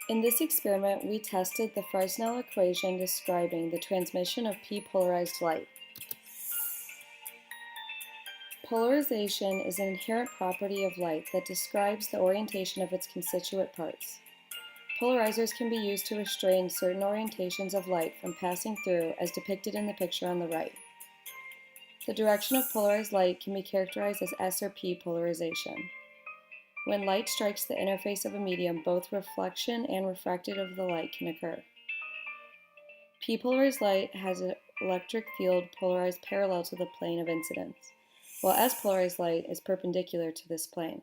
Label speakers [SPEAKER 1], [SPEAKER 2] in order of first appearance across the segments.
[SPEAKER 1] In this experiment, we tested the Fresnel equation describing the transmission of p-polarized light. Polarization is an inherent property of light that describes the orientation of its constituent parts. Polarizers can be used to restrain certain orientations of light from passing through, as depicted in the picture on the right. The direction of polarized light can be characterized as S or P polarization. When light strikes the interface of a medium, both reflection and refraction of the light can occur. P-polarized light has an electric field polarized parallel to the plane of incidence, while S-polarized light is perpendicular to this plane.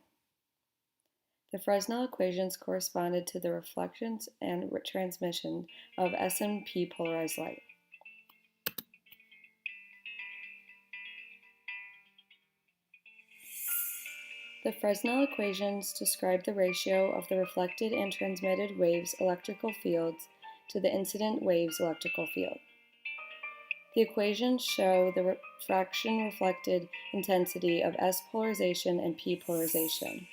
[SPEAKER 1] The Fresnel equations corresponded to the reflections and transmission of S and P polarized light. The Fresnel equations describe the ratio of the reflected and transmitted waves' electrical fields to the incident wave's electrical field. The equations show the refraction-reflected intensity of S polarization and P polarization.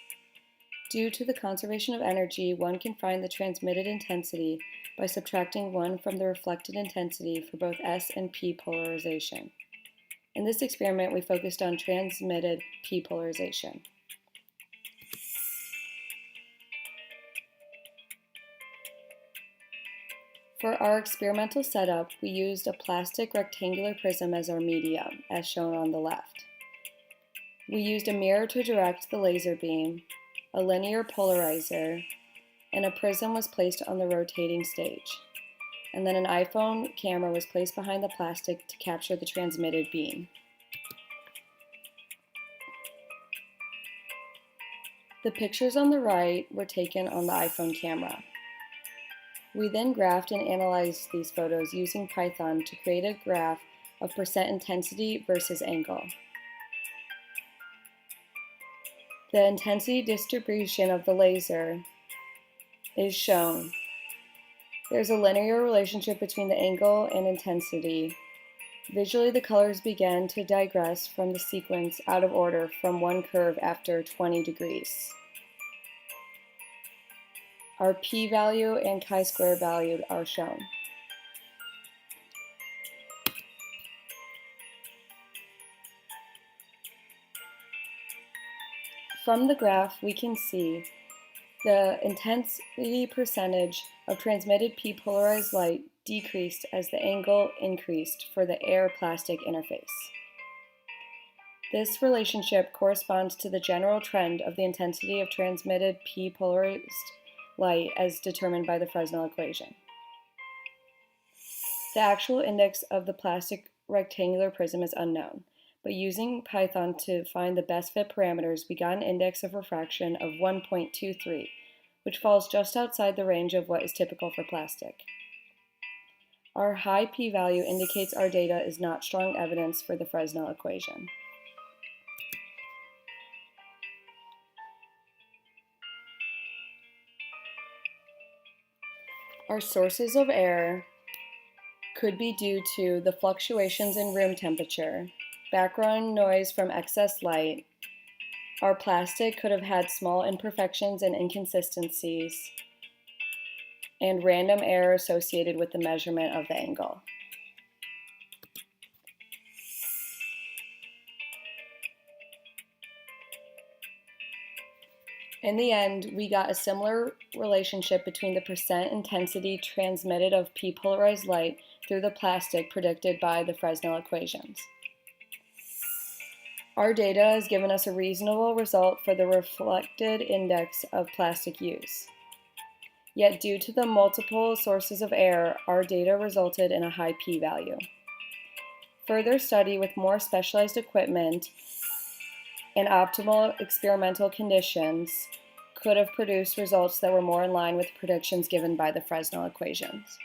[SPEAKER 1] Due to the conservation of energy, one can find the transmitted intensity by subtracting 1 from the reflected intensity for both S and P polarization. In this experiment, we focused on transmitted P polarization. For our experimental setup, we used a plastic rectangular prism as our medium, as shown on the left. We used a mirror to direct the laser beam, a linear polarizer, and a prism was placed on the rotating stage. And then an iPhone camera was placed behind the plastic to capture the transmitted beam. The pictures on the right were taken on the iPhone camera. We then graphed and analyzed these photos using Python to create a graph of percent intensity versus angle. The intensity distribution of the laser is shown. There's a linear relationship between the angle and intensity. Visually, the colors began to digress from the sequence out of order from one curve after 20 degrees. Our p-value and chi-square value are shown. From the graph, we can see the intensity percentage of transmitted p-polarized light decreased as the angle increased for the air-plastic interface. This relationship corresponds to the general trend of the intensity of transmitted p-polarized light as determined by the Fresnel equation. The actual index of the plastic rectangular prism is unknown, but using Python to find the best fit parameters, we got an index of refraction of 1.23, which falls just outside the range of what is typical for plastic. Our high p-value indicates our data is not strong evidence for the Fresnel equation. Our sources of error could be due to the fluctuations in room temperature, background noise from excess light. Our plastic could have had small imperfections and inconsistencies, and random error associated with the measurement of the angle. In the end, we got a similar relationship between the percent intensity transmitted of p-polarized light through the plastic predicted by the Fresnel equations. Our data has given us a reasonable result for the reflected index of plastic use. Yet due to the multiple sources of error, our data resulted in a high p-value. Further study with more specialized equipment and optimal experimental conditions could have produced results that were more in line with predictions given by the Fresnel equations.